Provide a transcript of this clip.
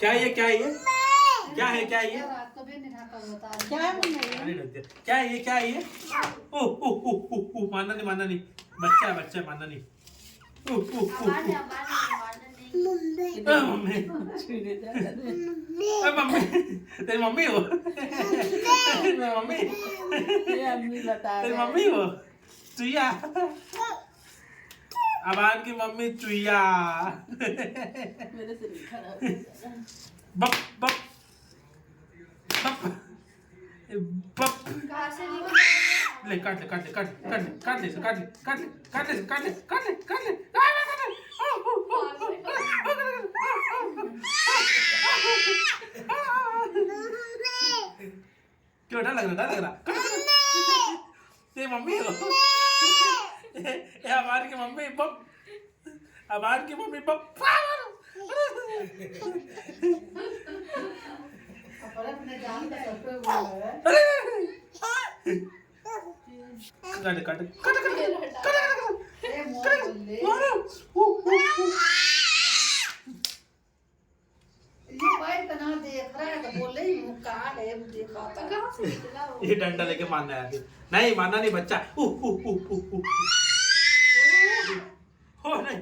क्या है ये? क्या है ये? क्या है? क्या है ये? रात को भी नहीं ढका होता है। क्या है मम्मी? क्या है ये? क्या है ये? ओ ओ ओ ओ ओ मानना नहीं, मानना नहीं, बच्चा है, बच्चा है, मानना नहीं। ओ ओ ओ मारना नहीं। मम्मी, तेरी मम्मी हो? तेरी मम्मी? ये अम्मी बता तेरी रहे मम्मी हो? चुईया, अबान की मम्मी चुईया। मेरे से नहीं खराब हो जाएगा। बप बप बप बप। कहाँ से निकल? ले काट ले, काट ले, काट ले, काट ले, काट ले, काट ले, काट ले, काट ले, काट ले, काट ले, काट ले। क्यों डर लग रहा? डर लग रहा? तेरी मम्मी हो? ये अबान की मम्मी बप, अबान की मम्मी बप। अपने जान का सब पे बोल रहा है। काट काट काट ए मोर बोल ले। ये पैर कहाँ देख रहा है तो बोले ही मुँह कहाँ है वो देखा था। कहाँ से निकला वो? ये डंडा लेके मारना है अभी। नहीं मारना नहीं, बच्चा। हो नहीं।